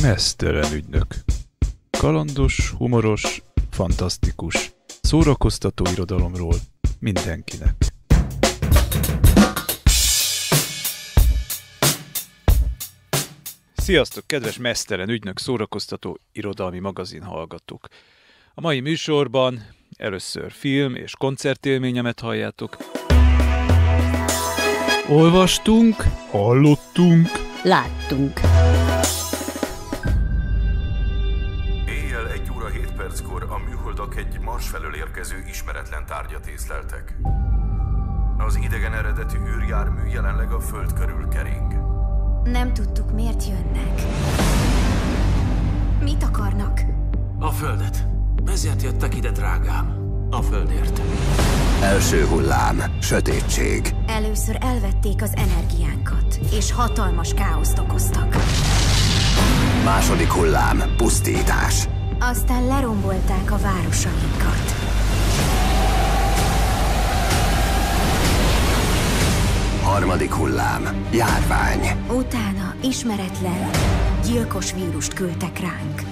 Meztelen ügynök. Kalandos, humoros, fantasztikus, szórakoztató irodalomról mindenkinek. Sziasztok, kedves Meztelen ügynök szórakoztató irodalmi magazin hallgatók! A mai műsorban először film és koncertélményemet halljátok. Olvastunk, hallottunk, láttunk. Éjjel 1 óra 7 perckor a műholdak egy Mars felől érkező ismeretlen tárgyat észleltek. Az idegen eredetű űrjármű jelenleg a Föld körül kering. Nem tudtuk, miért jönnek. Mit akarnak? A Földet. Ezért jöttek ide, drágám. A Földért. Első hullám, sötétség. Először elvették az energiánkat, és hatalmas káoszt okoztak. Második hullám, pusztítás. Aztán lerombolták a városainkat. Harmadik hullám, járvány. Utána ismeretlen, gyilkos vírust küldtek ránk.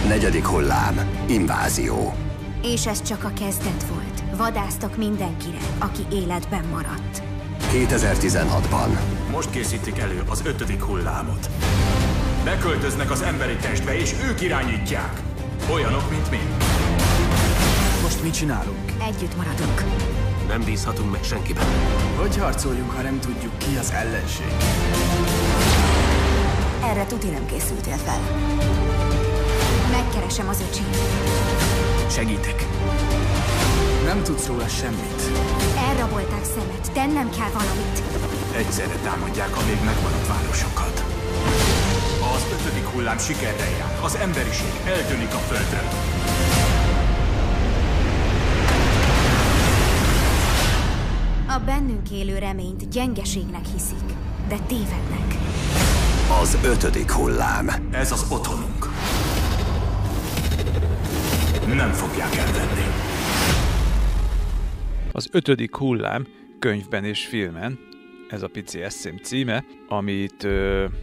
Negyedik hullám, invázió. És ez csak a kezdet volt. Vadásztak mindenkire, aki életben maradt. 2016-ban. Most készítik elő az 5. hullámot. Beköltöznek az emberi testbe, és ők irányítják. Olyanok, mint mi. Most mit csinálunk? Együtt maradunk. Nem bízhatunk meg senkiben. Hogy harcoljunk, ha nem tudjuk, ki az ellenség? Erre tuti nem készültél fel. Megkeresem az öcsém. Segítek. Nem tudsz róla semmit. Elrabolták szemet, tennem kell valamit. Egyszerre támadják a még megmaradt városokat. Az 5. hullám sikerrel jár. Az emberiség eltűnik a Földről. A bennünk élő reményt gyengeségnek hiszik, de tévednek. Az 5. hullám. Ez az otthonunk. Nem fogják elvenni. Az 5. hullám könyvben és filmen, ez a pici eszém címe, amit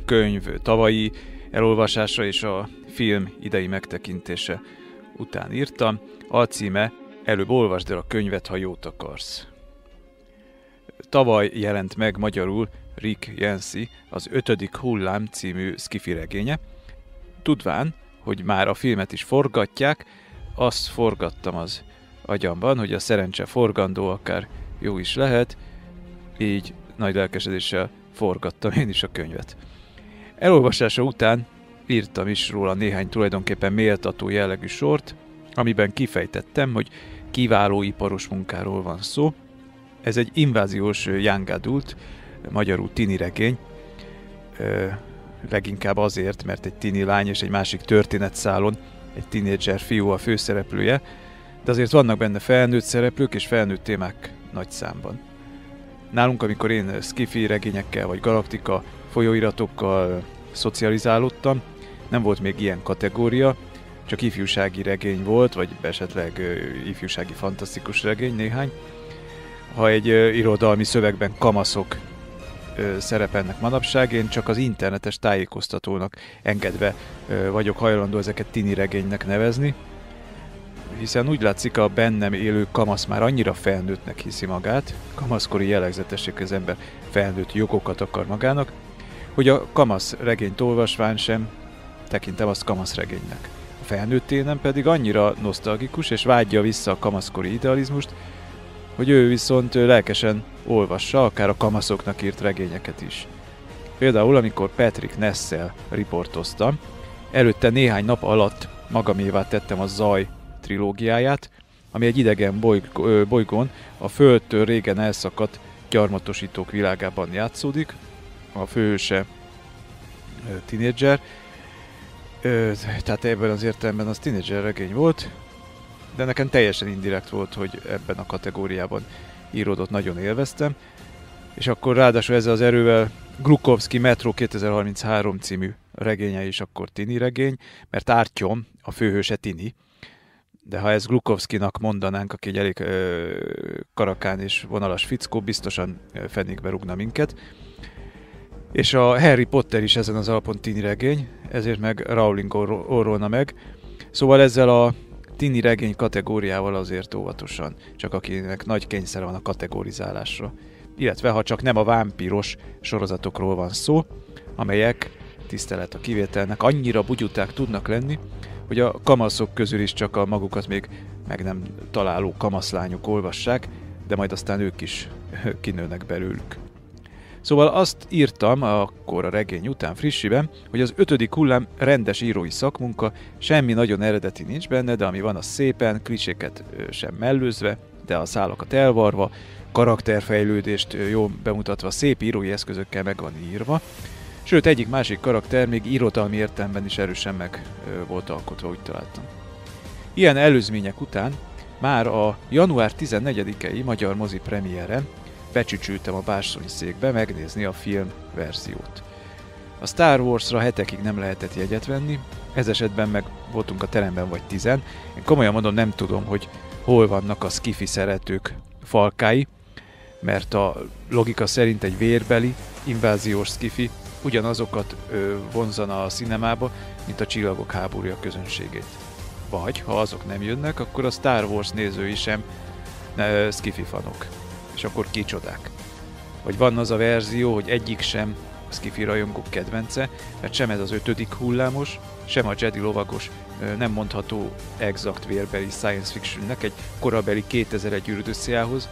könyv tavalyi elolvasása és a film idei megtekintése után írtam. Alcíme: Előbb olvasd el a könyvet, ha jót akarsz. Tavaly jelent meg magyarul Rick Yancey az 5. hullám című sci-fi regénye. Tudván, hogy már a filmet is forgatják, azt forgattam az agyamban, hogy a szerencse forgandó akár jó is lehet, így nagy lelkesedéssel forgattam én is a könyvet. Elolvasása után írtam is róla néhány tulajdonképpen méltató jellegű sort, amiben kifejtettem, hogy kiváló iparos munkáról van szó. Ez egy inváziós young adult, magyarul tini regény, leginkább azért, mert egy tini lány és egy másik történetszálon egy tinédzser fiú a főszereplője, de azért vannak benne felnőtt szereplők és felnőtt témák nagy számban. Nálunk, amikor én sci-fi regényekkel vagy galaktika folyóiratokkal szocializálódtam, nem volt még ilyen kategória, csak ifjúsági regény volt, vagy esetleg ifjúsági fantasztikus regény néhány. Ha egy irodalmi szövegben kamaszok szerepelnek manapság, én csak az internetes tájékoztatónak engedve vagyok hajlandó ezeket tini regénynek nevezni, hiszen úgy látszik, a bennem élő kamasz már annyira felnőttnek hiszi magát, kamaszkori jellegzetesség, az ember felnőtt jogokat akar magának, hogy a kamasz regényt olvasván sem tekintem azt kamasz regénynek. A felnőtténem pedig annyira nosztalgikus és vágyja vissza a kamaszkori idealizmust, hogy ő viszont lelkesen olvassa akár a kamaszoknak írt regényeket is. Például, amikor Patrick Nessel riportoztam, előtte néhány nap alatt magamévá tettem a Zaj trilógiáját, ami egy idegen bolygón a Földtől régen elszakadt gyarmatosítók világában játszódik. A főhőse tinédzser, tehát ebben az értelemben az tinédzser regény volt, de nekem teljesen indirekt volt, hogy ebben a kategóriában íródott, nagyon élveztem. És akkor ráadásul ezzel az erővel Glukhovsky Metro 2033 című regénye is akkor tini regény, mert Artyom, a főhőse tini, de ha ezt Glukhovskynak mondanánk, aki egy elég karakán és vonalas fickó, biztosan fenékbe rúgna minket. És a Harry Potter is ezen az alapon tini regény, ezért meg Rowling orrolna meg. Szóval ezzel a tini regény kategóriával azért óvatosan, csak akinek nagy kényszer van a kategorizálásra. Illetve ha csak nem a vámpíros sorozatokról van szó, amelyek, tisztelet a kivételnek, annyira bugyuták tudnak lenni, hogy a kamaszok közül is csak a magukat még meg nem találó kamaszlányok olvassák, de majd aztán ők is kinőnek belőlük. Szóval azt írtam akkor a regény után frissiben, hogy az 5. hullám rendes írói szakmunka, semmi nagyon eredeti nincs benne, de ami van, az szépen, kliséket sem mellőzve, de a szálakat elvarva, karakterfejlődést jól bemutatva, szép írói eszközökkel meg van írva. Sőt, egyik-másik karakter még irodalmi értelemben is erősen meg volt alkotva, úgy találtam. Ilyen előzmények után már a január 14-i magyar mozi premiéren becsücsültem a bársonyszékbe megnézni a film verziót. A Star Warsra hetekig nem lehetett jegyet venni, ez esetben meg voltunk a teremben vagy 10. Én komolyan mondom, nem tudom, hogy hol vannak a sci-fi szeretők falkái, mert a logika szerint egy vérbeli, inváziós sci-fi ugyanazokat vonzana a cinemába, mint a Csillagok háborúja közönségét. Vagy, ha azok nem jönnek, akkor a Star Wars nézői sem sci-fi fanok. És akkor kicsodák. Vagy van az a verzió, hogy egyik sem a sci-fi rajongók kedvence, mert sem ez az 5. hullámos, sem a Jedi lovagos nem mondható exakt vérbeli science fictionnek, egy korabeli 2001 űrödösszeához,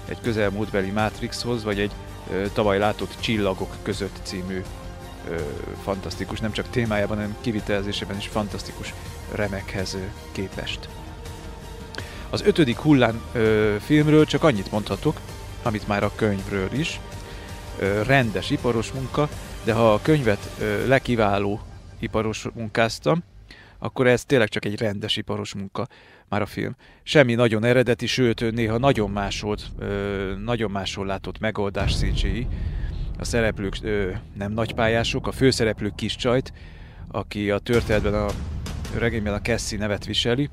egy közelmúltbeli Matrixhoz, vagy egy tavaly látott Csillagok között című fantasztikus, nem csak témájában, hanem kivitelezésében is fantasztikus remekhez képest. Az 5. hullám filmről csak annyit mondhatok, amit már a könyvről is, rendes iparos munka, de ha a könyvet lekiváló iparos munkáztam, akkor ez tényleg csak egy rendes iparos munka, már a film. Semmi nagyon eredeti, sőt néha nagyon máshol látott megoldás CGI. A szereplők nem nagypályások, a főszereplő kis csajt, aki a történetben a regényben a Cassie nevet viseli,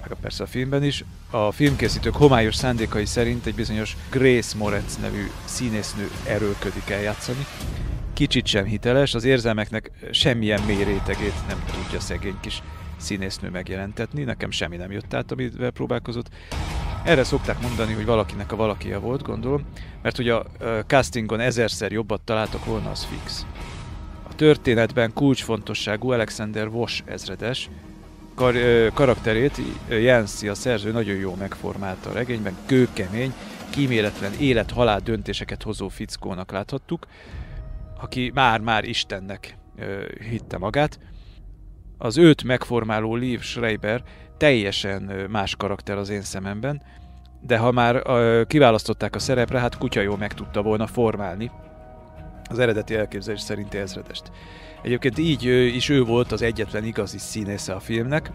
meg persze a filmben is. A filmkészítők homályos szándékai szerint egy bizonyos Grace Moretz nevű színésznő erőlködik eljátszani. Kicsit sem hiteles, az érzelmeknek semmilyen mély rétegét nem tudja szegény kis színésznő megjelentetni, nekem semmi nem jött át, amivel próbálkozott. Erre szokták mondani, hogy valakinek a valakia volt, gondolom, mert hogy a castingon 1000-szer jobbat találtak volna, az fix. A történetben kulcsfontosságú Alexander Wash ezredes karakterét Yancey, a szerző nagyon jól megformálta a regényben, kőkemény, kíméletlen élet-halál döntéseket hozó fickónak láthattuk, aki már Istennek hitte magát. Az őt megformáló Liev Schreiber teljesen más karakter az én szememben, de ha már kiválasztották a szerepre, hát kutya jól meg tudta volna formálni az eredeti elképzelés szerinti ezredest. Egyébként így is ő volt az egyetlen igazi színésze a filmnek,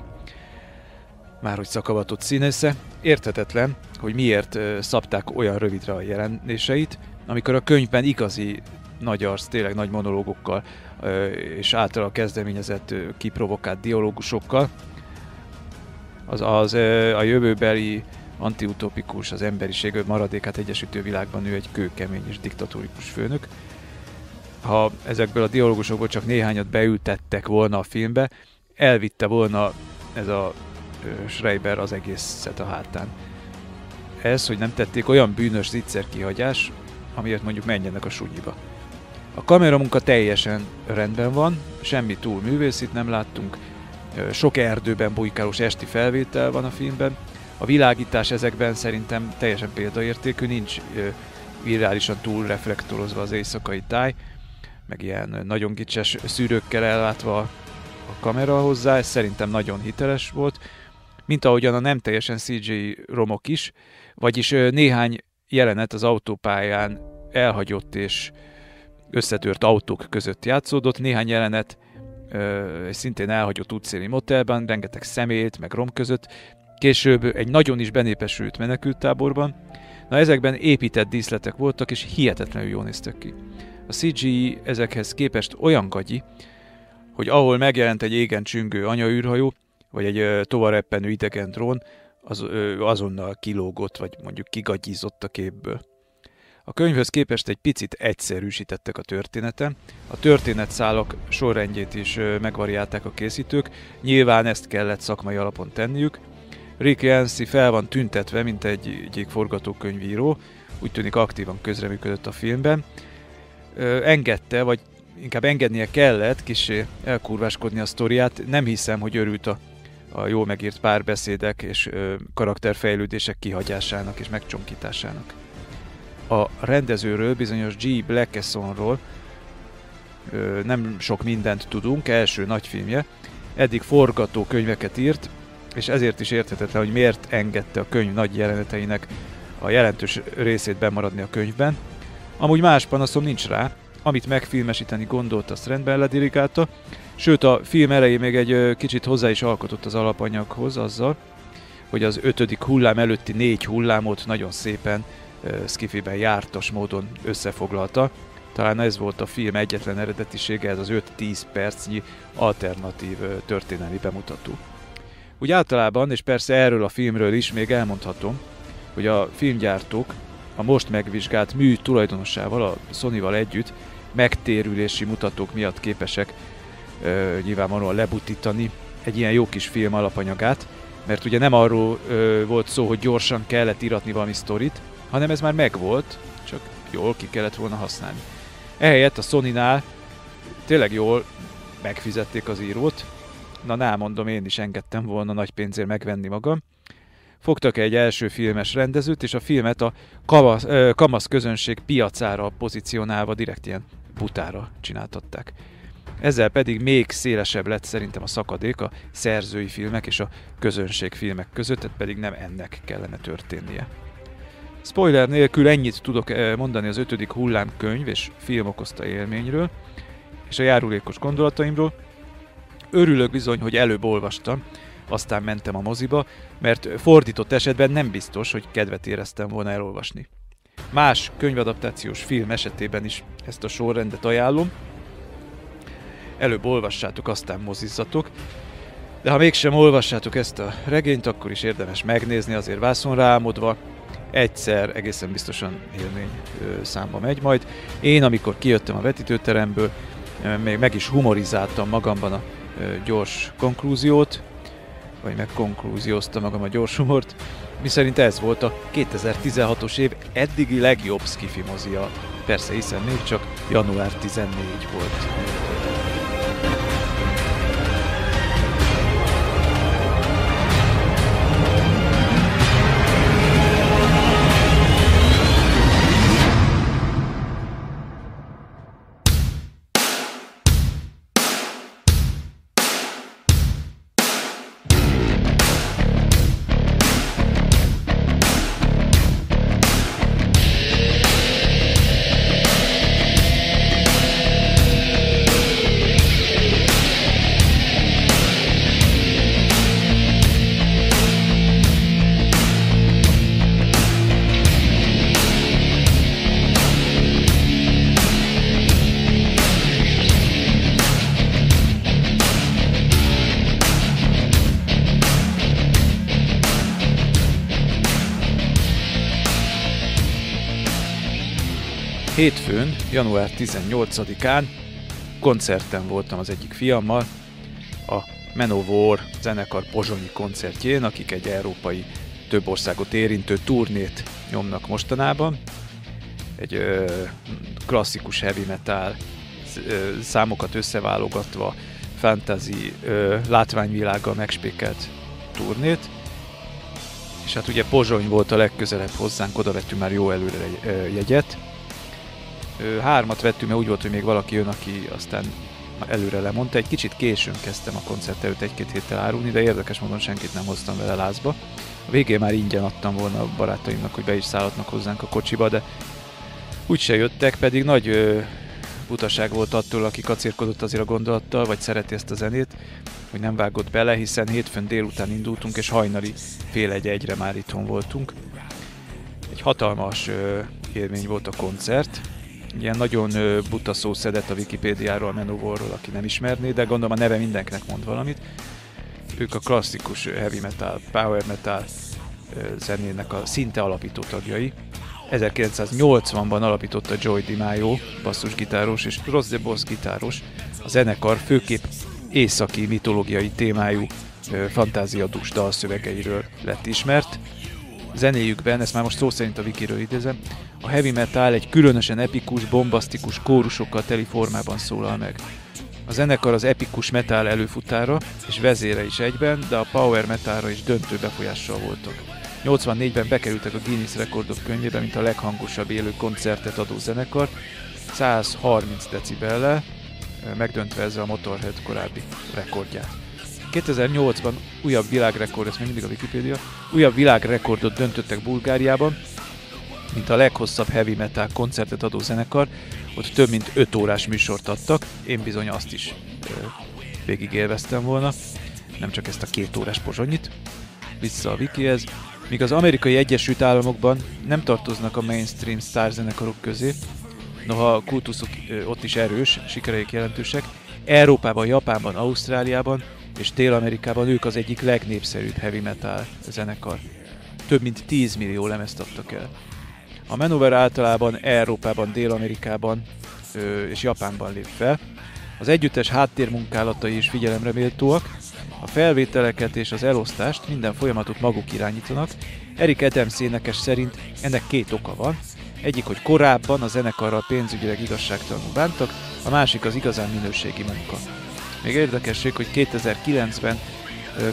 márhogy szakavatott színésze. Érthetetlen, hogy miért szabták olyan rövidre a jelenéseit, amikor a könyvben igazi nagy arc, tényleg nagy monológokkal és általa kezdeményezett kiprovokált dialógusokkal a jövőbeli antiutopikus, az emberiség maradékát egyesítő világban ő egy kőkemény és diktatórikus főnök. Ha ezekből a dialógusokból csak néhányat beültettek volna a filmbe, elvitte volna ez a Schreiber az egészet a hátán. Ez, hogy nem tették, olyan bűnös zicserkihagyás, amiért mondjuk menjenek a sunyiba. A kameramunka teljesen rendben van, semmi túl művészit nem láttunk, sok erdőben bujkálós esti felvétel van a filmben, a világítás ezekben szerintem teljesen példaértékű, nincs irreálisan túl reflektorozva az éjszakai táj, meg ilyen nagyon kicses szűrőkkel ellátva a kamera hozzá, ez szerintem nagyon hiteles volt, mint ahogyan a nem teljesen CGI romok is, vagyis néhány jelenet az autópályán elhagyott és összetört autók között játszódott, néhány jelenet szintén elhagyott útszéli motelben, rengeteg szemét, meg rom között, később egy nagyon is benépesült menekülttáborban. Na, ezekben épített díszletek voltak, és hihetetlenül jól néztek ki. A CGI ezekhez képest olyan gagyi, hogy ahol megjelent egy égen csüngő anyaűrhajó, vagy egy tovareppenő idegen drón, azonnal kilógott, vagy mondjuk kigagyizott a képből. A könyvhöz képest egy picit egyszerűsítettek a történeten. A történetszálak sorrendjét is megvariálták a készítők, nyilván ezt kellett szakmai alapon tenniük. Rick Yancey fel van tüntetve, mint egyik forgatókönyvíró, úgy tűnik aktívan közreműködött a filmben. Engedte, vagy inkább engednie kellett kissé elkurváskodni a sztoriát. Nem hiszem, hogy örült a jól megírt párbeszédek és karakterfejlődések kihagyásának és megcsonkításának. A rendezőről, bizonyos G. Blackesonról nem sok mindent tudunk, első nagyfilmje. Eddig forgatókönyveket írt, és ezért is érthetetlen, hogy miért engedte a könyv nagy jeleneteinek a jelentős részét bemaradni a könyvben. Amúgy más panaszom nincs rá, amit megfilmesíteni gondolt, azt rendben ledirigálta, sőt a film elején még egy kicsit hozzá is alkotott az alapanyaghoz azzal, hogy az 5. hullám előtti 4 hullámot nagyon szépen skifiben jártas módon összefoglalta. Talán ez volt a film egyetlen eredetisége, ez az 5-10 percnyi alternatív történelmi bemutató. Úgy általában, és persze erről a filmről is még elmondhatom, hogy a filmgyártók a most megvizsgált mű tulajdonosával, a Sonyval együtt megtérülési mutatók miatt képesek nyilvánvalóan lebutítani egy ilyen jó kis film alapanyagát, mert ugye nem arról volt szó, hogy gyorsan kellett íratni valami sztorit, hanem ez már megvolt, csak jól ki kellett volna használni. Ehelyett a Sonynál tényleg jól megfizették az írót, na mondom, én is engedtem volna nagy pénzért megvenni magam. Fogtak egy első filmes rendezőt, és a filmet a kamasz közönség piacára pozícionálva direkt ilyen butára csináltatták. Ezzel pedig még szélesebb lett szerintem a szakadék a szerzői filmek és a közönség filmek között, tehát pedig nem ennek kellene történnie. Spoiler nélkül ennyit tudok mondani az 5. hullám könyv és film okozta élményről, és a járulékos gondolataimról. Örülök bizony, hogy előbb olvastam, aztán mentem a moziba, mert fordított esetben nem biztos, hogy kedvet éreztem volna elolvasni. Más könyvadaptációs film esetében is ezt a sorrendet ajánlom. Előbb olvassátok, aztán mozizzatok. De ha mégsem olvassátok ezt a regényt, akkor is érdemes megnézni, azért vászonra álmodva. Egyszer egészen biztosan élmény számba megy majd. Én, amikor kijöttem a vetítőteremből, még meg is humorizáltam magamban a gyors konklúziót, vagy megkonklúzióztam magam a gyors humort, miszerint ez volt a 2016-os év eddigi legjobb skifi mozia. Persze, hiszen még csak január 14 volt. Hétfőn, január 18-án koncerten voltam az egyik fiammal, a Manowar zenekar pozsonyi koncertjén, akik egy európai, több országot érintő turnét nyomnak mostanában. Egy klasszikus heavy metal számokat összeválogatva, fantasy látványvilággal megspékelt turnét. És hát ugye Pozsony volt a legközelebb hozzánk, oda vettünk már jó előre jegyet. 3-at vettünk, mert úgy volt, hogy még valaki jön, aki aztán előre lemondta. Egy kicsit későn kezdtem a koncert előtt 1-2 héttel árulni, de érdekes módon senkit nem hoztam vele lázba. A végén már ingyen adtam volna a barátaimnak, hogy be is szállhatnak hozzánk a kocsiba, de úgyse jöttek, pedig nagy butaság volt attól, aki kacérkodott azért a gondolattal, vagy szereti ezt a zenét, hogy nem vágott bele, hiszen hétfőn délután indultunk, és hajnali 12:30-re már itthon voltunk. Egy hatalmas élmény volt a koncert. Ilyen nagyon buta szó szedett a Wikipédiáról, a Manowarról, aki nem ismerné, de gondolom a neve mindenkinek mond valamit. Ők a klasszikus heavy metal, power metal zenének a szinte alapító tagjai. 1980-ban alapította Joey DiMaggio, basszusgitáros és Ross DeBoss gitáros. A zenekar főképp északi mitológiai témájú fantáziadús dalszövegeiről lett ismert. Zenéjükben, ezt már most szó szerint a Wikiről idézem, a heavy metal egy különösen epikus, bombasztikus kórusokkal teli formában szólal meg. A zenekar az epikus metal előfutára és vezére is egyben, de a power metalra is döntő befolyással voltak. 84-ben bekerültek a Guinness rekordok könyvébe, mint a leghangosabb élő koncertet adó zenekar, 130 decibellel, megdöntve ezzel a Motorhead korábbi rekordját. 2008-ban újabb világrekord, ez még mindig a Wikipédia, újabb világrekordot döntöttek Bulgáriában, mint a leghosszabb heavy metal koncertet adó zenekar, ott több mint 5 órás műsort adtak, én bizony azt is végig élveztem volna, nem csak ezt a 2 órás pozsonyit. Vissza a Wikihez. Míg az Amerikai Egyesült Államokban nem tartoznak a mainstream sztárzenekarok közé, noha a kultuszuk ott is erős, sikereik jelentősek, Európában, Japánban, Ausztráliában és Dél-Amerikában ők az egyik legnépszerűbb heavy metal zenekar. Több mint 10 millió lemezt adtak el. A Manowar általában Európában, Dél-Amerikában és Japánban lép fel. Az együttes háttérmunkálatai is figyelemre méltóak. A felvételeket és az elosztást, minden folyamatot maguk irányítanak. Eric Adams énekes szerint ennek 2 oka van. Egyik, hogy korábban a zenekarral pénzügyileg igazságtalanul bántak, a másik az igazán minőségi munka. Még érdekesség, hogy 2009-ben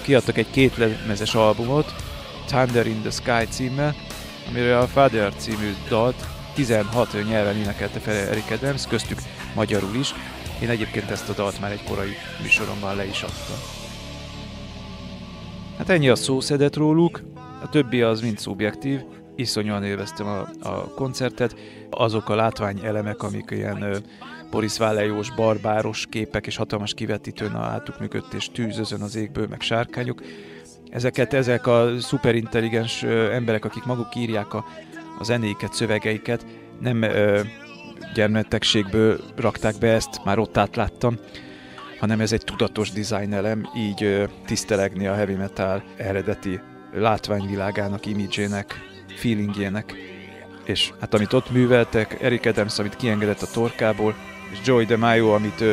kiadtak egy 2 lemezes albumot, Thunder in the Sky címmel, amire a Father című dalt 16 nyelven énekelte fel Eric Adams, köztük magyarul is. Én egyébként ezt a dalt már egy korai műsoromban le is adtam. Hát ennyi a szószedet róluk, a többi az mind szubjektív, iszonyúan élveztem a koncertet. Azok a látványelemek, amik ilyen Boris Vallejo-s barbáros képek és hatalmas kivetítőn a hátuk mögött és tűzözön az égből, meg sárkányok. Ezek a szuperintelligens emberek, akik maguk írják a zenéiket, szövegeiket, nem gyermektegségből rakták be ezt, már ott átláttam, hanem ez egy tudatos dizájnelem, így tisztelegni a heavy metal eredeti látványvilágának, imidzsének, feelingjének. És hát amit ott műveltek, Eric Adams, amit kiengedett a torkából, és Joey DiMaggio, amit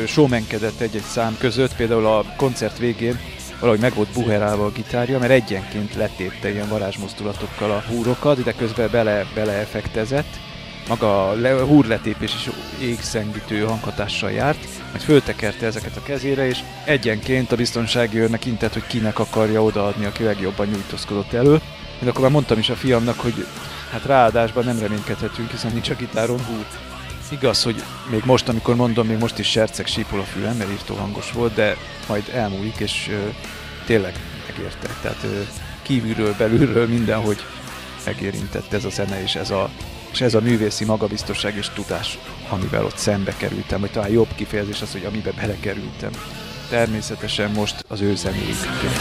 showmankedett egy-egy szám között, például a koncert végén valahogy meg volt buherálva a gitárja, mert egyenként letépte ilyen varázsmozdulatokkal a húrokat, de közben beleeffektezett. Maga a húrletépés is égszengítő hanghatással járt, majd föltekerte ezeket a kezére, és egyenként a biztonsági őrnek intett, hogy kinek akarja odaadni, aki legjobban nyújtózkodott elő. Én akkor már mondtam is a fiamnak, hogy hát ráadásban nem reménykedhetünk, hiszen nincs a gitáron húr. Igaz, hogy még most, amikor mondom, még most is serceg sípol a fülem, mert írtó hangos volt, de majd elmúlik, és tényleg megérte. Tehát kívülről, belülről mindenhogy megérintett ez a zene, és ez a művészi magabiztosság és tudás, amivel ott szembe kerültem, vagy talán jobb kifejezés az, hogy amiben belekerültem. Természetesen most az ő zenéjükkel.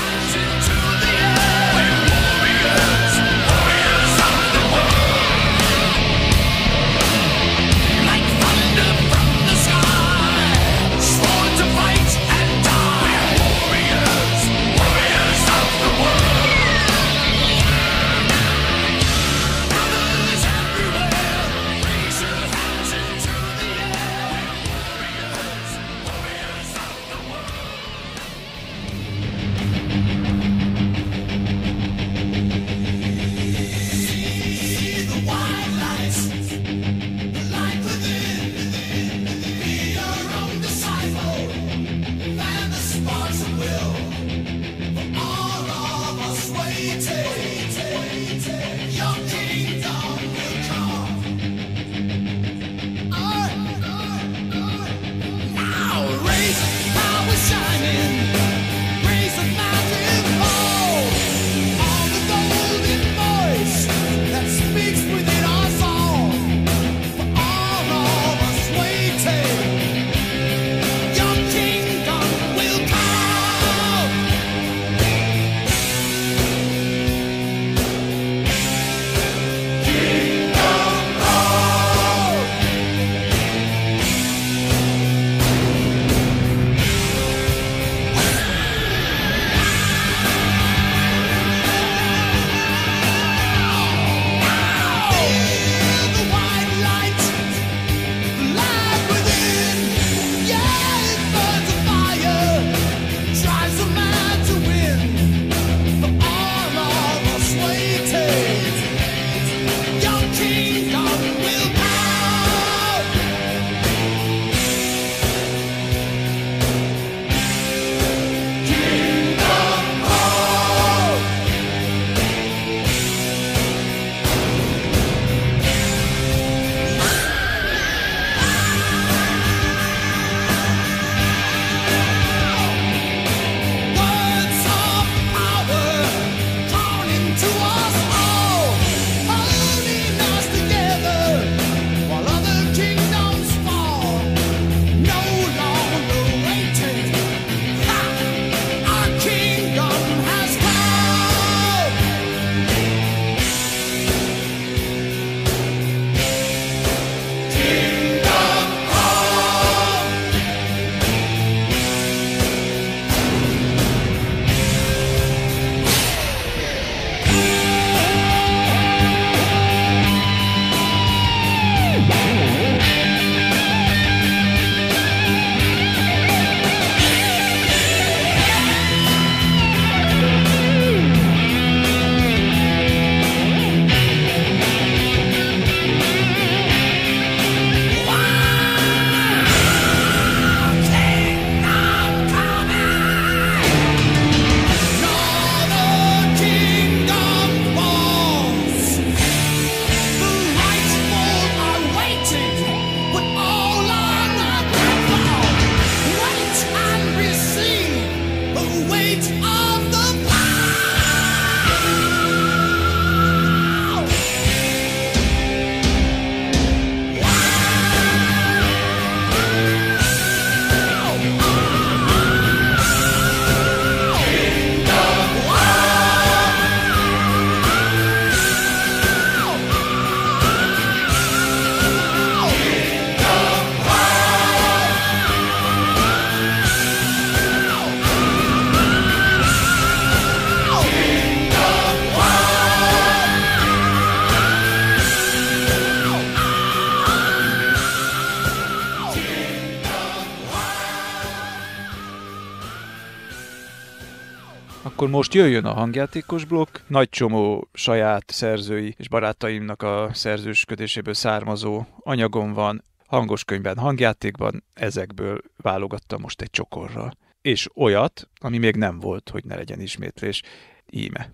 akkor most jöjjön a hangjátékos blokk, nagy csomó saját szerzői és barátaimnak a szerzősködéséből származó anyagom van, hangos könyvben, hangjátékban, ezekből válogattam most egy csokorral. És olyat, ami még nem volt, hogy ne legyen ismétlés, íme.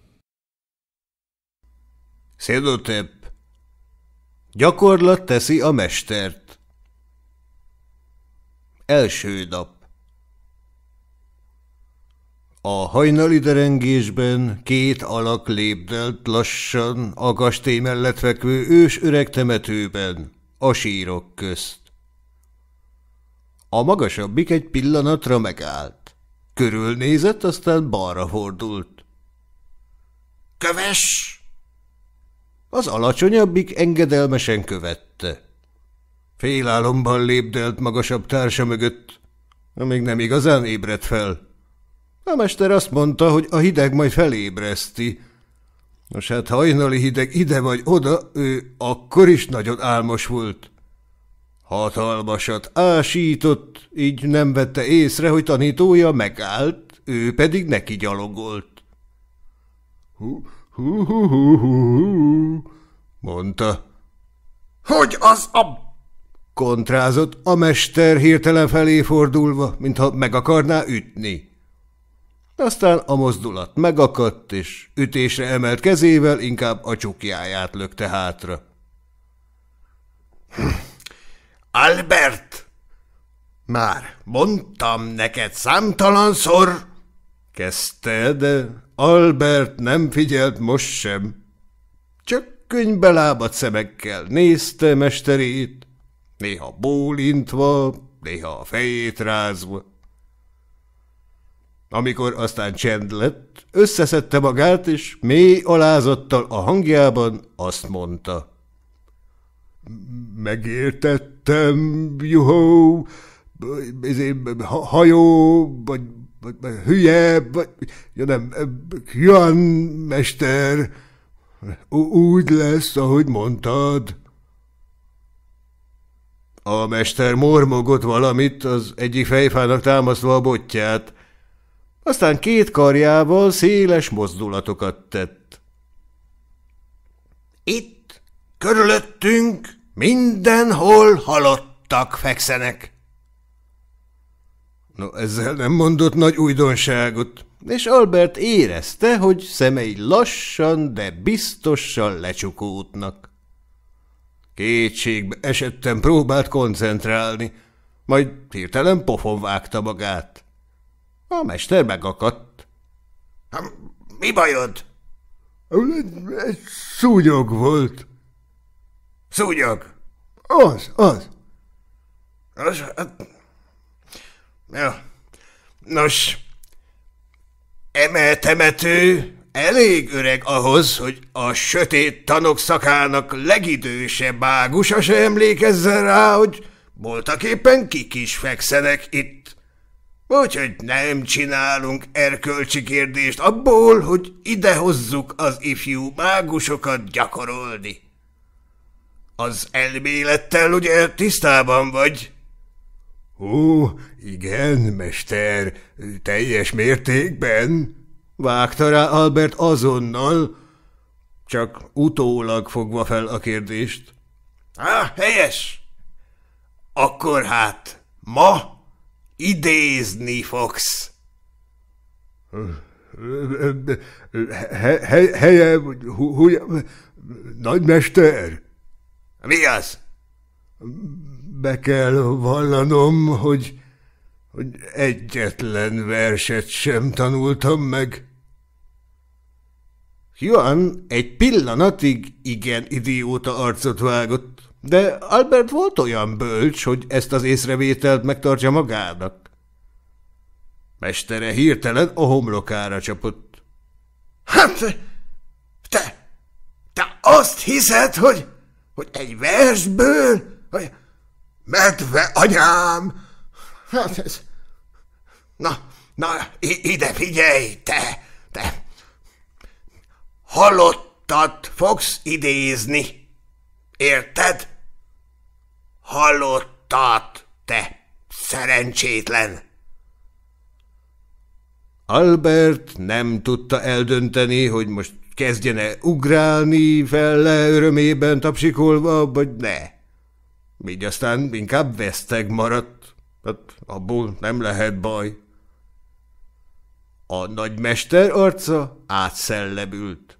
Szenotep. Gyakorlat teszi a mestert. Első nap. A hajnali derengésben 2 alak lépdelt lassan a kastély mellett fekvő ős öreg temetőben, a sírok közt. A magasabbik egy pillanatra megállt. Körülnézett, aztán balra fordult. Kövess! Az alacsonyabbik engedelmesen követte. Félálomban lépdelt magasabb társa mögött, amíg nem igazán ébredt fel. A mester azt mondta, hogy a hideg majd felébreszti. Nos hát hajnali hideg ide vagy oda, ő akkor is nagyon álmos volt. Hatalmasat ásított, így nem vette észre, hogy tanítója megállt, ő pedig neki gyalogolt. Mondta. Hogy az a... Kontrázott a mester hirtelen felé fordulva, mintha meg akarná ütni. Aztán a mozdulat megakadt, és ütésre emelt kezével inkább a csukjáját lökte hátra. Albert! Már mondtam neked számtalanszor, kezdte, de Albert nem figyelt most sem. Csak könyvbe lábadt szemekkel nézte mesterét, néha bólintva, néha a fejét rázva. Amikor aztán csend lett, összeszedte magát, és mély alázattal a hangjában azt mondta. Megértettem, juhó, hajó, vagy hülye, vagy nem, Juan mester, úgy lesz, ahogy mondtad. A mester mormogott valamit, az egyik fejfának támasztva a botját, aztán 2 karjával széles mozdulatokat tett. Itt, körülöttünk, mindenhol halottak fekszenek. No, ezzel nem mondott nagy újdonságot, és Albert érezte, hogy szemei lassan, de biztosan lecsukódnak. Kétségbe esetten próbált koncentrálni, majd hirtelen pofon vágta magát. A mester megakadt. – Mi bajod? – Egy szúnyog volt. – Szúnyog? – Az. Nos, eme temető elég öreg ahhoz, hogy a sötét tanok szakának legidősebb mágusa se emlékezzen rá, hogy voltaképpen kik is fekszenek itt. Úgyhogy nem csinálunk erkölcsi kérdést abból, hogy idehozzuk az ifjú mágusokat gyakorolni. Az elmélettel ugye tisztában vagy? Ó, igen, mester, teljes mértékben, vágta rá Albert azonnal, csak utólag fogva fel a kérdést. Helyes! Akkor hát ma idézni fogsz. Helye, nagymester? Mi az? Be kell vallanom, hogy egyetlen verset sem tanultam meg. Juan egy pillanatig igen idióta arcot vágott, de Albert volt olyan bölcs, hogy ezt az észrevételt megtartja magának. Mestere hirtelen a homlokára csapott. Hát, te azt hiszed, hogy egy versből, hogy medve anyám, hát ez... Na, ide figyelj, te! Halottat fogsz idézni, érted? Halottat, te szerencsétlen! Albert nem tudta eldönteni, hogy most kezdjene ugrálni fel-le örömében tapsikolva, vagy ne. Így aztán inkább veszteg maradt. Hát abból nem lehet baj. A nagymester arca átszellebült.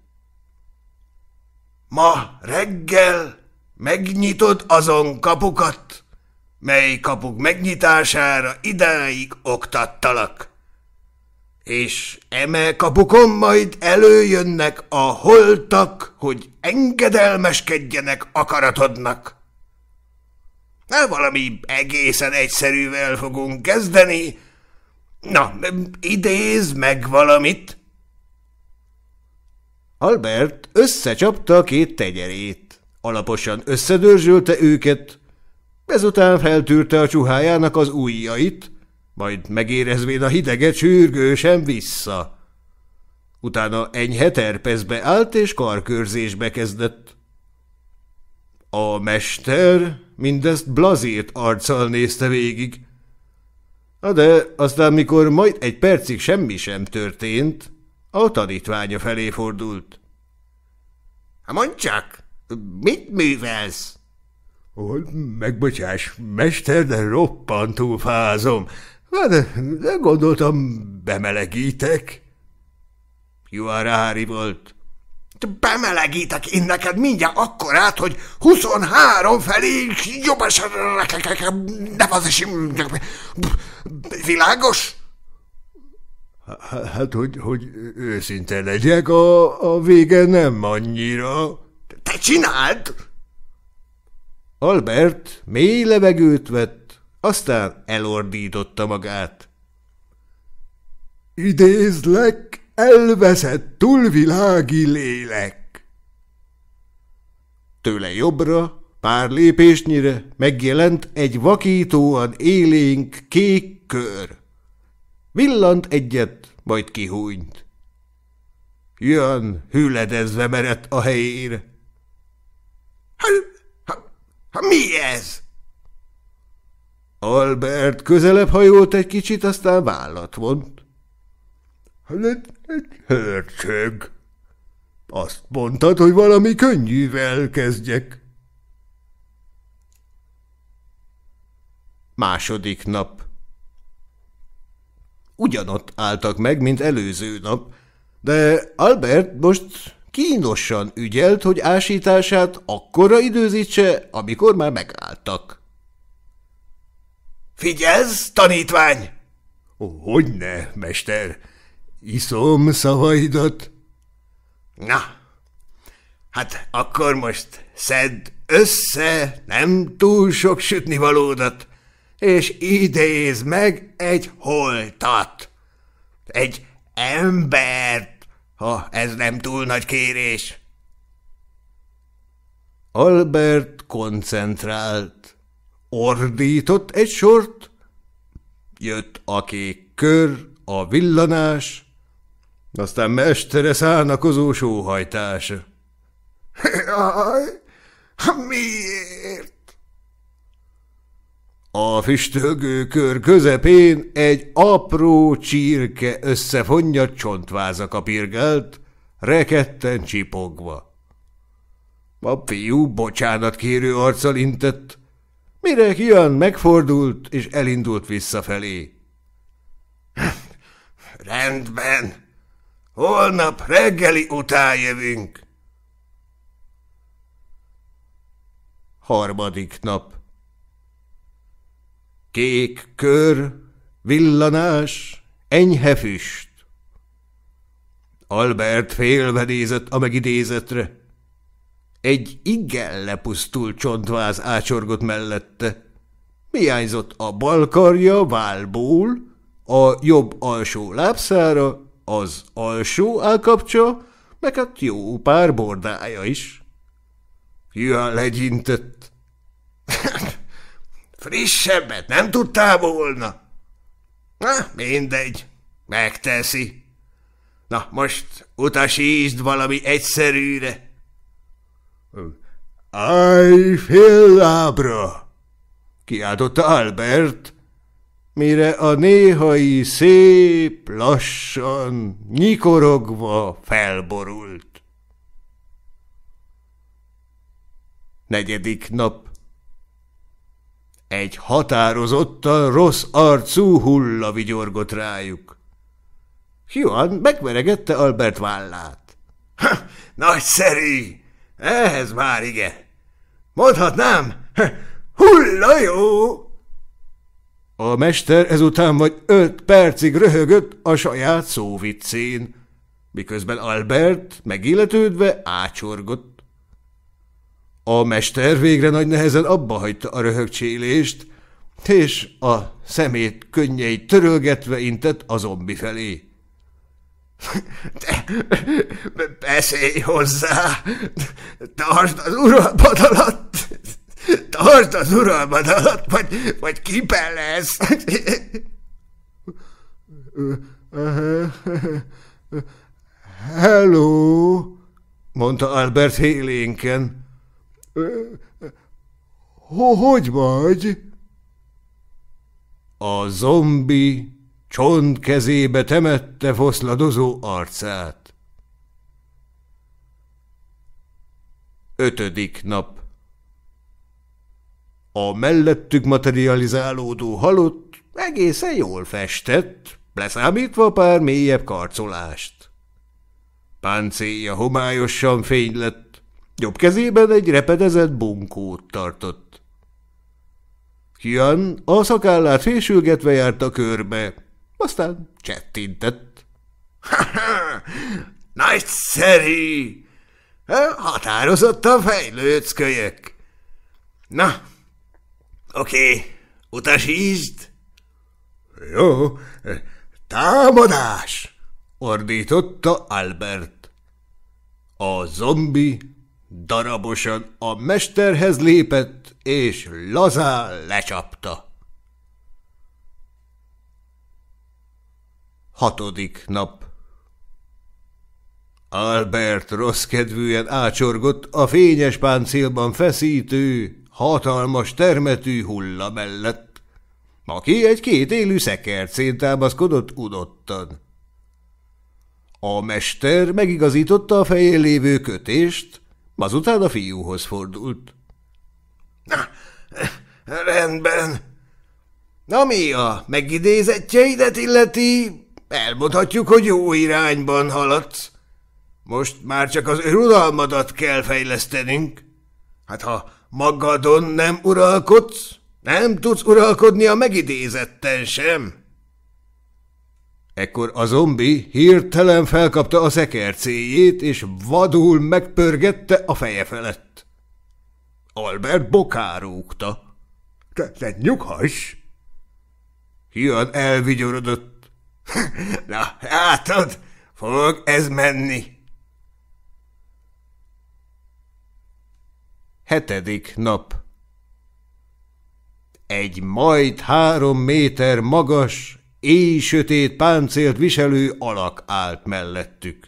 Ma reggel megnyitod azon kapukat, mely kapuk megnyitására idáig oktattalak. És eme kapukon majd előjönnek a holtak, hogy engedelmeskedjenek akaratodnak. Valami egészen egyszerűvel fogunk kezdeni. Na, idézz meg valamit. Albert összecsapta a két tegyerét, alaposan összedörzsölte őket, ezután feltűrte a csuhájának az ujjait, majd megérezvén a hideget sürgősen vissza. Utána enyhe terpezbe állt és karkörzésbe kezdett. A mester mindezt blazírt arccal nézte végig. De aztán, mikor majd egy percig semmi sem történt, a tanítványa felé fordult. Mondd csak, mit művelsz? Megbocsáss, mester, de roppantul fázom. De gondoltam, bemelegítek. Juarári volt. Bemelegítek én neked mindjárt akkorát, hogy 23 felé jobbasan világos? Hát, hogy őszinte legyek, a vége nem annyira. Te csináld! Albert mély levegőt vett, aztán elordította magát. Idézlek, elveszett túlvilági lélek. Tőle jobbra, pár lépésnyire megjelent egy vakítóan élénk kék kör. Villant egyet, majd kihúnyt. Jön hüledezve merett a helyére. Mi ez? Albert közelebb hajolt egy kicsit, aztán vállat vont. Egy hörcsög. Azt mondtad, hogy valami könnyűvel kezdjek. Második nap. Ugyanott álltak meg, mint előző nap, de Albert most kínosan ügyelt, hogy ásítását akkorra időzítse, amikor már megálltak. Figyelsz, tanítvány! Hogyne, mester, iszom szavaidat. Na, hát akkor most szedd össze nem túl sok sütnivalódat, és idézz meg egy holtat, egy embert, ha ez nem túl nagy kérés. Albert koncentrált, ordított egy sort, jött a kék kör, a villanás, aztán mestere szánakozó sóhajtása. Jaj, miért? A füstölgő kör közepén egy apró csirke összefonnyat csontváza kapirgált, rekedten csipogva. A fiú bocsánatkérő arccal intett, mire Kian megfordult és elindult visszafelé. Rendben, holnap reggeli után jövünk. Harmadik nap. Kék kör, villanás, enyhe füst. Albert félve nézett a megidézetre. Egy igen lepusztult csontváz ácsorgott mellette. Hiányzott a bal karja válból, a jobb alsó lábszára, az alsó állkapcsa, meg hát jó pár bordája is. Jön legyintett. Frissebbet nem tudtál volna? Na, mindegy, megteszi. Na, most utasítsd valami egyszerűre. Állj fél lábra, kiáltotta Albert, mire a néhai szép, lassan, nyikorogva felborult. 4. nap. Egy határozottan rossz arcú hulla vigyorgott rájuk. Juan megveregette Albert vállát. Nagyszerű! Ehhez már ige! Mondhatnám, hulla jó! A mester ezután vagy 5 percig röhögött a saját szóviccén, miközben Albert megilletődve ácsorgott. A mester végre nagy nehezen abbahagyta a röhögcsélést, és a szemét könnyeit törölgetve intett a zombi felé. Beszélj hozzá! Tartsd az uralmad alatt! Tartsd az uralmad alatt, vagy kipellesz! Hello! Mondta Albert hélénken. Hogy vagy? A zombi csont kezébe temette foszladozó arcát. 5. nap. A mellettük materializálódó halott egészen jól festett, leszámítva pár mélyebb karcolást. Páncélja homályosan fény lett, jobb kezében egy repedezett bunkót tartott. Juan a szakállát fésülgetve járt a körbe, aztán csettintett. Nagyszerű! Határozottan fejlődsz, kölyök. Na, oké, utasítsd! Jó, támadás! Ordította Albert. A zombi darabosan a mesterhez lépett, és lazán lecsapta. 6. nap. Albert rosszkedvűen ácsorgott a fényes páncélban feszítő, hatalmas termetű hulla mellett, aki egy 2 élő szekercén támaszkodott udottan. A mester megigazította a fején lévő kötést, azután a fiúhoz fordult. Rendben. Ami a megidézettjeidet illeti, elmondhatjuk, hogy jó irányban haladsz. Most már csak az uralmadat kell fejlesztenünk. Hát ha magadon nem uralkodsz, nem tudsz uralkodni a megidézetten sem. Ekkor a zombi hirtelen felkapta a szekercéjét, és vadul megpörgette a feje felett. Albert bokára rúgta. Te nyughass! Juan elvigyorodott. Na, látod, fog ez menni. 7. nap. Egy majd 3 méter magas, éjsötét páncélt viselő alak állt mellettük.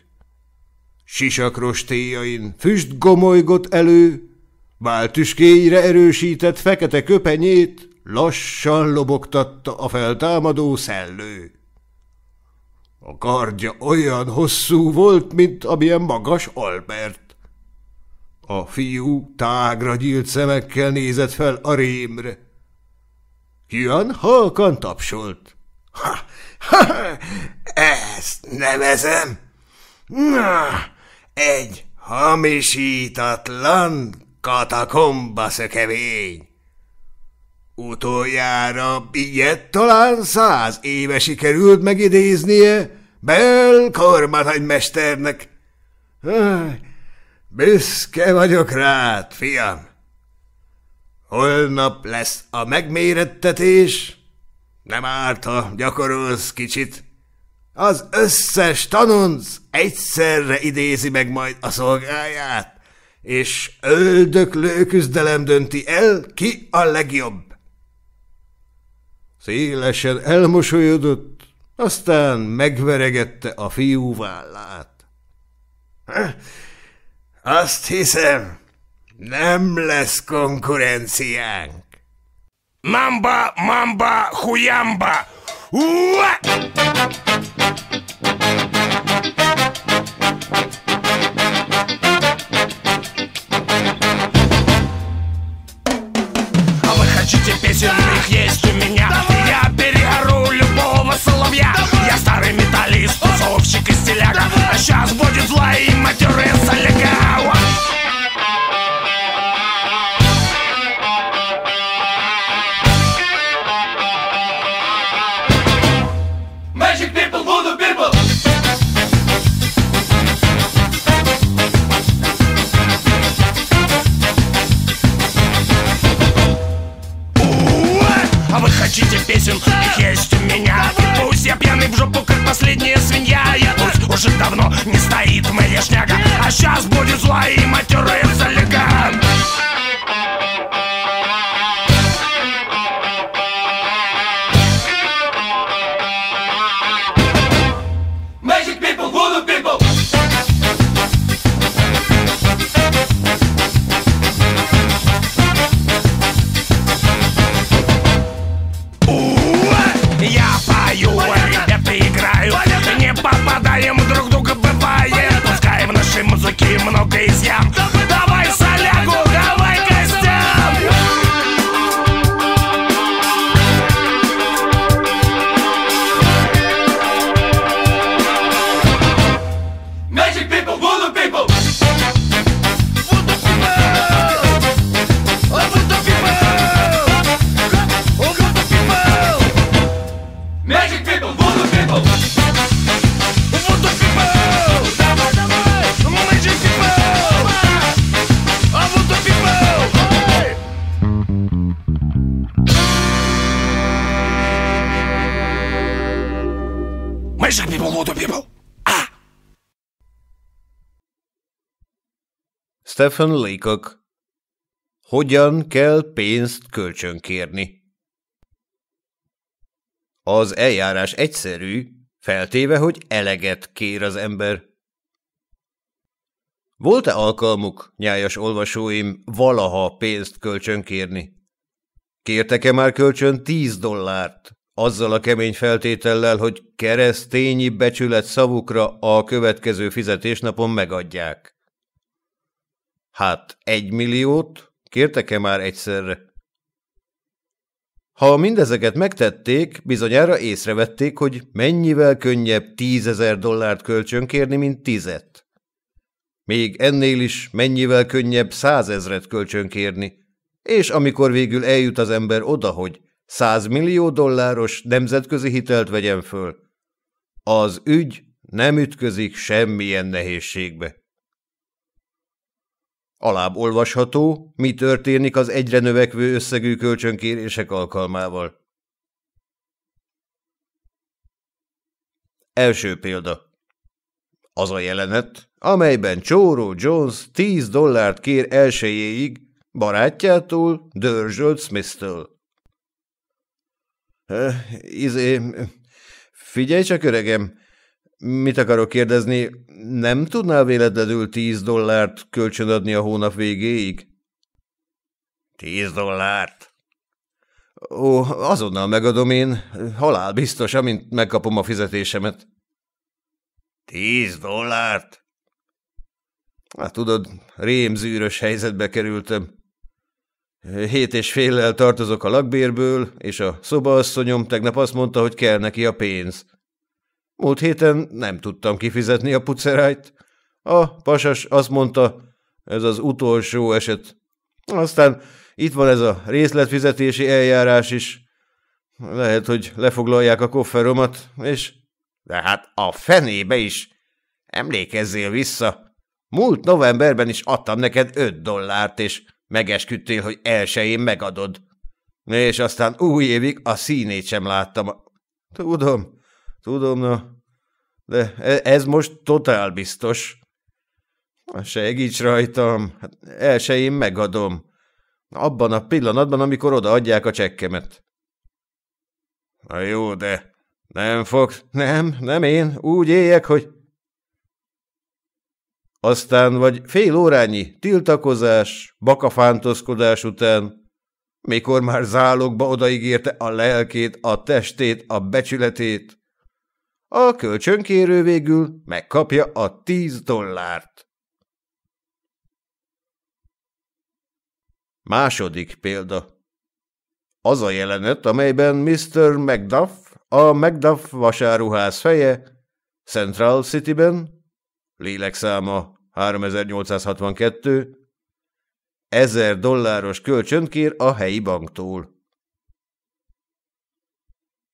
Sisakrostéjain füst gomolygott elő, váltüskéire erősített fekete köpenyét lassan lobogtatta a feltámadó szellő. A kardja olyan hosszú volt, mint amilyen magas Albert. A fiú tágra nyílt szemekkel nézett fel a rémre. Juan halkan tapsolt. Ezt nevezem. Na, egy hamisítatlan katakomba szökevény. Utoljára ilyet talán 100 éve sikerült megidéznie Bell kormánymesternek. Büszke vagyok rád, fiam. Holnap lesz a megmérettetés. Nem árt, ha gyakorolsz kicsit. Az összes tanonc egyszerre idézi meg majd a szolgáját, és öldöklő küzdelem dönti el, ki a legjobb. Szélesen elmosolyodott, aztán megveregette a fiú vállát. Azt hiszem, nem lesz konkurenciánk. Мамба, мамба, хуямба! Уа! А вы хотите песен, их есть у меня. Я переору любого соловья. Я старый металлист, тусовщик и стиляга. А сейчас будет зла и матерый соляга. Хотите песен, их есть у меня. И пусть я пьяный в жопу, как последняя свинья. И пусть уже давно не стоит моя шняга. А сейчас будет зла и матерая соляга. Magic people, voodoo people. Я пою, ребята играют, не попадаем друг друга, бывает. Пускай в нашей музыке много изъян. Давай солягу, давай гостям. Magic people, voodoo people. Voodoo people. Voodoo people. Voodoo people. Magic people, voodoo people. Voodoo people. Давай, давай. Magic people. Voodoo people. Magic people, voodoo people. Stephen Leacock. Hogyan kell pénzt kölcsönkérni? Az eljárás egyszerű, feltéve, hogy eleget kér az ember. Volt-e alkalmuk, nyájas olvasóim, valaha pénzt kölcsönkérni? Kértek-e már kölcsön $10, azzal a kemény feltétellel, hogy keresztényi becsület szavukra a következő fizetésnapon megadják? Hát 1 milliót kértek-e már egyszerre? Ha mindezeket megtették, bizonyára észrevették, hogy mennyivel könnyebb $10,000 kölcsönkérni, mint 10. Még ennél is mennyivel könnyebb 100 000 kölcsönkérni, és amikor végül eljut az ember oda, hogy $100 millió nemzetközi hitelt vegyen föl, az ügy nem ütközik semmilyen nehézségbe. Alább olvasható, mi történik az egyre növekvő összegű kölcsönkérések alkalmával. Első példa. Az a jelenet, amelyben Csóró Jones $10 kér elsőjéig barátjától, Dörzsölt Smith-től. Figyelj csak, öregem, mit akarok kérdezni, nem tudnál véletlenül $10 kölcsönadni a hónap végéig? $10? Ó, azonnal megadom én, halálbiztos, amint megkapom a fizetésemet. $10? Hát tudod, rémzűrös helyzetbe kerültem. 7,5-lel tartozok a lakbérből, és a szobaasszonyom tegnap azt mondta, hogy kell neki a pénz. Múlt héten nem tudtam kifizetni a pucerájt. A pasas azt mondta, ez az utolsó eset. Aztán itt van ez a részletfizetési eljárás is. Lehet, hogy lefoglalják a kofferomat, és... De hát a fenébe is! Emlékezzél vissza! Múlt novemberben is adtam neked $5, és megesküdtél, hogy elsőjén megadod. És aztán új évig a színét sem láttam. Tudom, na, de ez most totál biztos. Segíts rajtam, hát elsőjén megadom. Abban a pillanatban, amikor odaadják a csekkemet. Na jó, de nem fogsz, nem én, úgy éljek, hogy... Aztán vagy fél órányi tiltakozás, bakafántozkodás után mikor már zálogba odaígérte a lelkét, a testét, a becsületét, a kölcsönkérő végül megkapja a $10. Második példa. Az a jelenet, amelyben Mr. Macduff, a Macduff vasáruház feje, Central Cityben, lélekszáma 3862, $1000 kölcsönt kér a helyi banktól.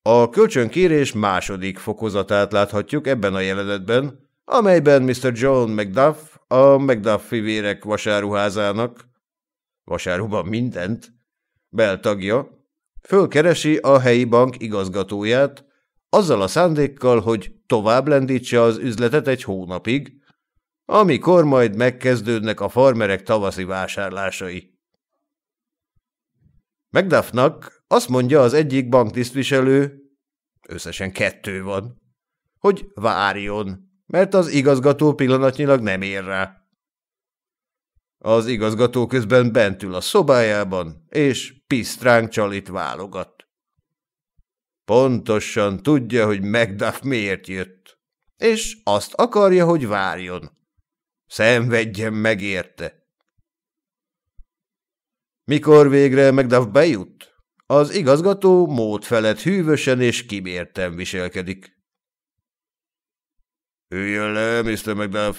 A kölcsönkérés második fokozatát láthatjuk ebben a jelenetben, amelyben Mr. John Macduff, a Macduff fivérek vasáruházának, vasáruban mindent, beltagja, fölkeresi a helyi bank igazgatóját, azzal a szándékkal, hogy tovább lendítse az üzletet egy hónapig, amikor majd megkezdődnek a farmerek tavaszi vásárlásai. Macduffnak azt mondja az egyik banktisztviselő, összesen 2 van, hogy várjon, mert az igazgató pillanatnyilag nem ér rá. Az igazgató közben bent ül a szobájában, és pisztránk csalit válogat. Pontosan tudja, hogy Macduff miért jött, és azt akarja, hogy várjon. Szenvedjen meg érte. Mikor végre Macduff bejut, az igazgató mód felett hűvösen és kimérten viselkedik. Üljön le, Mr. Macduff,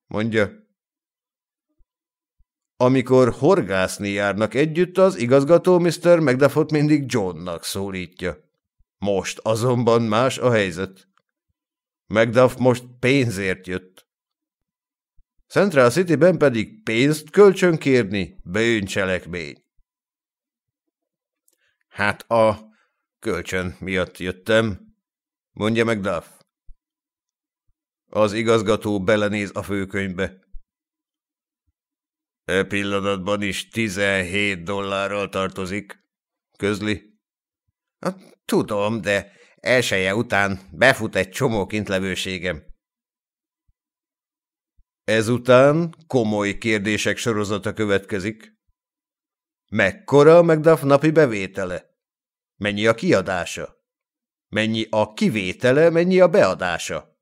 mondja. Amikor horgászni járnak együtt, az igazgató Mr. Macduffot mindig Johnnak szólítja. Most azonban más a helyzet. Macduff most pénzért jött. Central Cityben pedig pénzt kölcsönkérni bűncselekmény. Hát a kölcsön miatt jöttem, mondja Macduff. Az igazgató belenéz a főkönyvbe. E pillanatban is $17 tartozik, közli. Tudom, de elsője után befut egy csomó kintlevőségem. Ezután komoly kérdések sorozata következik. Mekkora Macduff napi bevétele? Mennyi a kiadása? Mennyi a kivétele, mennyi a beadása?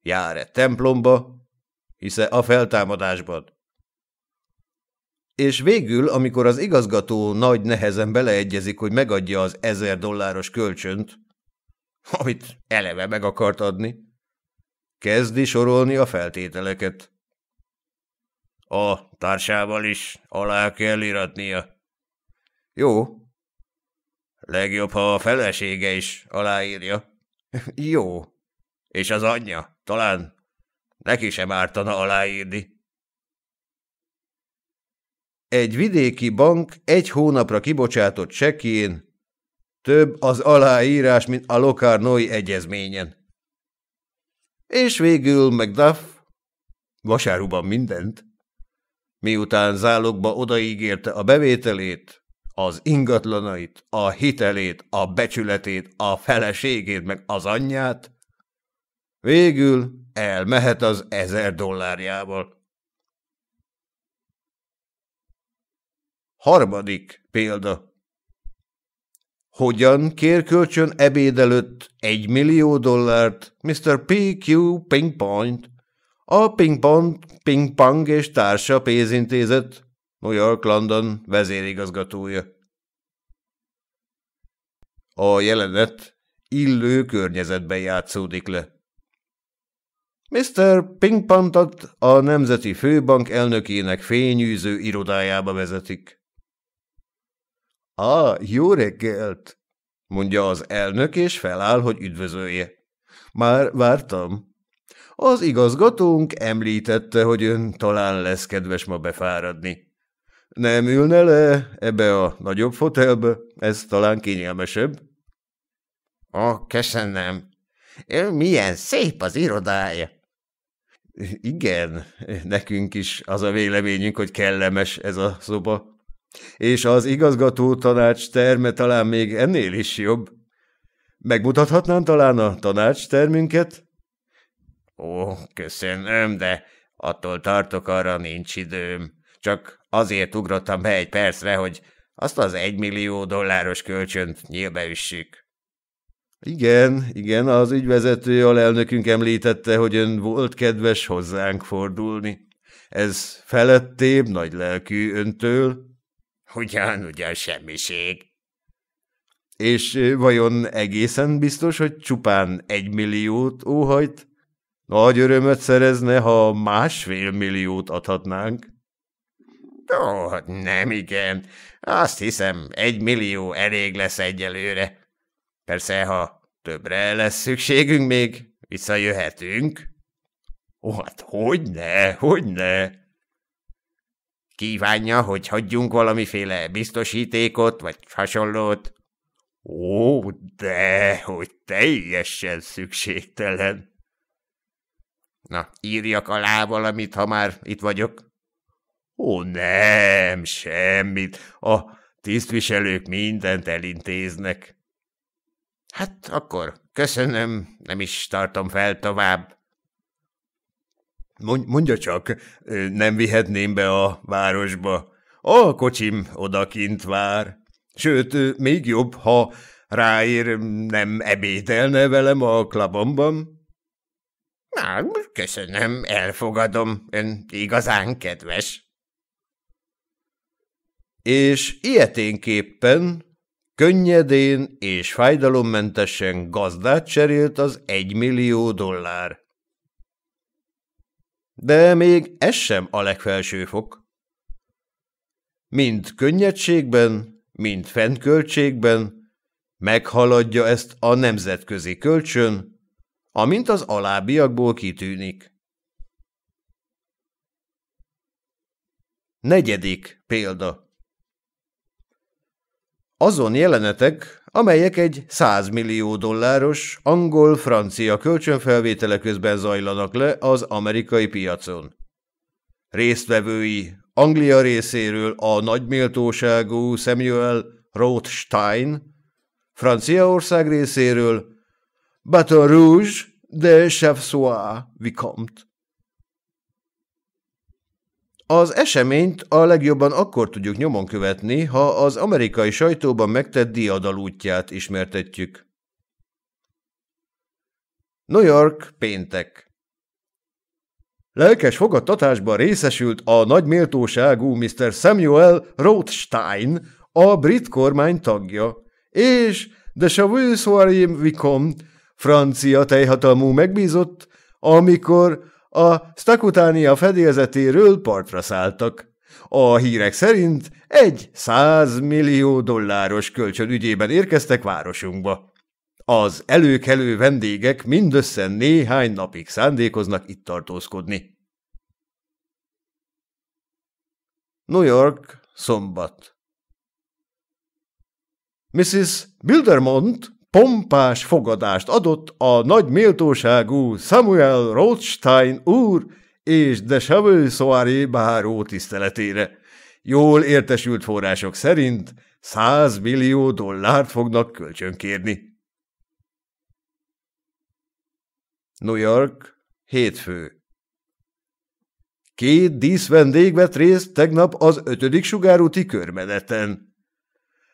Jár-e templomba? Hisz-e a feltámadásban? És végül, amikor az igazgató nagy nehezen beleegyezik, hogy megadja az $1000 kölcsönt, amit eleve meg akart adni, kezdi sorolni a feltételeket. A társával is alá kell iratnia. Jó. Legjobb, ha a felesége is aláírja. Jó. És az anyja, talán neki sem ártana aláírni. Egy vidéki bank 1 hónapra kibocsátott csekkjén több az aláírás, mint a Locarnoi egyezményen. És végül Macduff, vasáruban mindent, miután zálogba odaígérte a bevételét, az ingatlanait, a hitelét, a becsületét, a feleségét, meg az anyját, végül elmehet az $1000. Harmadik példa. Hogyan kér kölcsön ebéd előtt $1 millió Mr. P.Q. Pinkpoint, a Ping-Pong és Társa pénzintézet, New York, London vezérigazgatója. A jelenet illő környezetben játszódik le. Mr. Pinkpontot a Nemzeti Főbank elnökének fényűző irodájába vezetik. Jó reggelt, mondja az elnök, és feláll, hogy üdvözölje. Már vártam. Az igazgatónk említette, hogy ön talán lesz kedves ma befáradni. Nem ülne le ebbe a nagyobb fotelbe? Ez talán kényelmesebb. Köszönöm. Milyen szép az irodája. Igen, nekünk is az a véleményünk, hogy kellemes ez a szoba. És az igazgató tanács terme talán még ennél is jobb. Megmutathatnám talán a tanácstermünket? Köszönöm, de attól tartok, arra nincs időm. Csak azért ugrottam be egy percre, hogy Azt az $1 millió kölcsönt nyílbe üssük. Igen, az ügyvezető alelnökünk említette, hogy ön volt kedves hozzánk fordulni. Ez felettébb nagylelkű öntől? Ugyan semmiség. És vajon egészen biztos, hogy csupán $1 milliót óhajt? Nagy örömöt szerezne, ha $1,5 milliót adhatnánk. Ó, nem igen. Azt hiszem, $1 millió elég lesz egyelőre. Persze, ha többre lesz szükségünk, még visszajöhetünk. Ó, hát hogyne. Kívánja, hogy hagyjunk valamiféle biztosítékot, vagy hasonlót? Ó, dehogy teljesen szükségtelen. Na, írjak alá valamit, ha már itt vagyok. Ó, nem, semmit. A tisztviselők mindent elintéznek. Hát akkor köszönöm, nem is tartom fel tovább. Mondja csak, nem vihetném be a városba. A kocsim odakint vár. Sőt, még jobb, ha ráér, nem ebédelne velem a klubomban. Na, köszönöm, elfogadom, ön igazán kedves. És ilyeténképpen könnyedén és fájdalommentesen gazdát cserélt az $1 millió. De még ez sem a legfelső fok. Mind könnyedségben, mind fennköltségben meghaladja ezt a nemzetközi kölcsön, amint az alábbiakból kitűnik. 4. példa. Azon jelenetek, amelyek egy $100 millió angol-francia kölcsönfelvétele közben zajlanak le az amerikai piacon. Résztvevői Anglia részéről a nagyméltóságú Samuel Rothstein, Franciaország részéről Baton Rouge de Chevreuse Vicomte. Az eseményt a legjobban akkor tudjuk nyomon követni, ha az amerikai sajtóban megtett diadalútját ismertetjük. New York, péntek. Lelkes fogadtatásban részesült a nagyméltóságú Mr. Samuel Rothstein, a brit kormány tagja, és de Chevreuse Vicomte, francia teljhatalmú megbízott, amikor a Statutania fedélzetéről partra szálltak. A hírek szerint egy $100 millió kölcsön ügyében érkeztek városunkba. Az előkelő vendégek mindössze néhány napig szándékoznak itt tartózkodni. New York, szombat. Mrs. Bildermont pompás fogadást adott a nagy méltóságú Samuel Rothstein úr és de Chevreuse báró tiszteletére. Jól értesült források szerint $100 millió fognak kölcsönkérni. New York, hétfő. 2 díszvendég vett részt tegnap az 5. sugárúti körmeneten.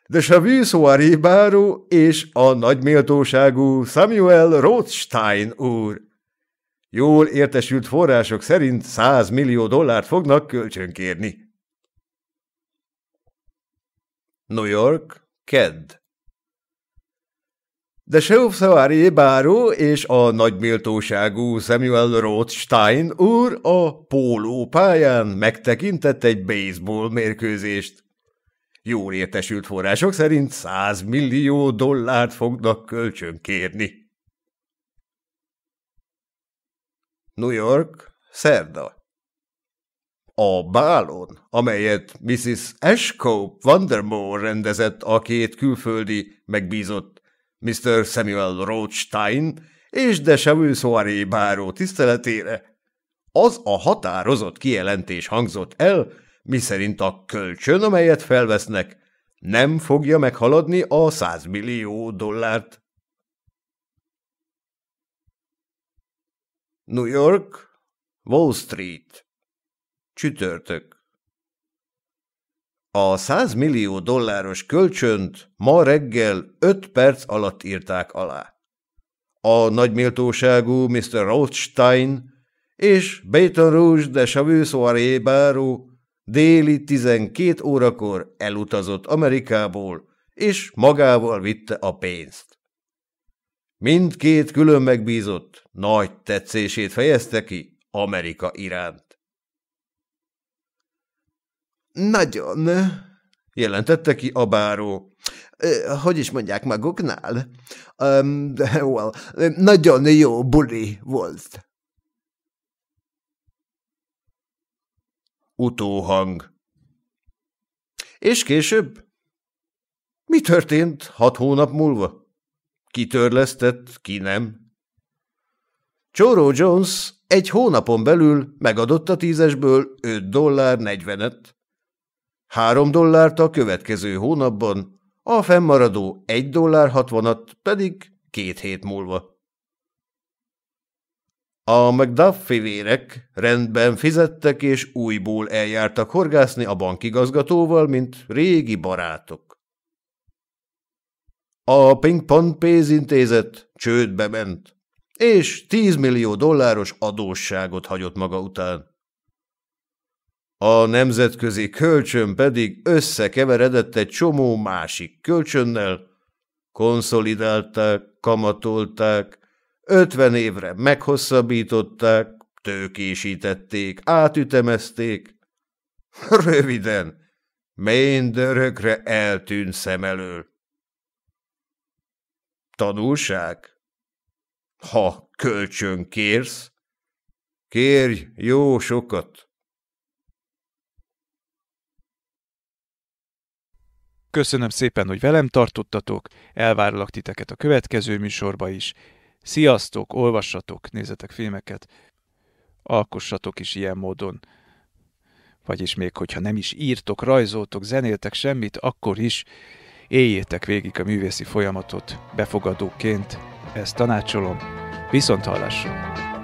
De Chevreuse báró és a nagyméltóságú Samuel Rothstein úr. Jól értesült források szerint $100 millió fognak kölcsönkérni. New York, kedd. De Chevreuse báró és a nagyméltóságú Samuel Rothstein úr a pólópályán megtekintett egy baseball mérkőzést. Jól értesült források szerint $100 millió fognak kölcsönkérni. New York, szerda. A bálon, amelyet Mrs. Ashcope Vandermore rendezett a 2 külföldi megbízott Mr. Samuel Rothstein és de Chevreuse báró tiszteletére, az a határozott kijelentés hangzott el, miszerint a kölcsön, amelyet felvesznek, nem fogja meghaladni a $100 millió. New York, Wall Street, csütörtök. A $100 millió kölcsönt ma reggel 5 perc alatt írták alá. A nagyméltóságú Mr. Rothstein és Baton Rouge de Chaveux Barrow déli 12 órakor elutazott Amerikából, és magával vitte a pénzt. Mindkét külön megbízott nagy tetszését fejezte ki Amerika iránt. Nagyon, jelentette ki a báró. Hogy is mondják maguknál? Nagyon jó buli volt. Utóhang. És később? Mi történt 6 hónap múlva? Ki törlesztett, ki nem? Csóró Jones 1 hónapon belül megadott a 10-esből $5.40, $3 a következő hónapban, a fennmaradó $1.60 pedig 2 hét múlva. A McDuff fivérek rendben fizettek és újból eljártak horgászni a bankigazgatóval, mint régi barátok. A Ping-Pong pénzintézet csődbe ment, és $10 millió adósságot hagyott maga után. A nemzetközi kölcsön pedig összekeveredett egy csomó másik kölcsönnel, konszolidálták, kamatolták, 50 évre meghosszabbították, tőkésítették, átütemezték. Röviden, mindörökre eltűnt szem elől. Tanulság? Ha kölcsön kérsz, kérj jó sokat. Köszönöm szépen, hogy velem tartottatok, elvárlak titeket a következő műsorba is. Sziasztok, olvassatok, nézzetek filmeket, alkossatok is ilyen módon. Vagyis még hogyha nem is írtok, rajzoltok, zenéltek semmit, akkor is éljétek végig a művészi folyamatot befogadóként. Ezt tanácsolom. Viszonthallásra!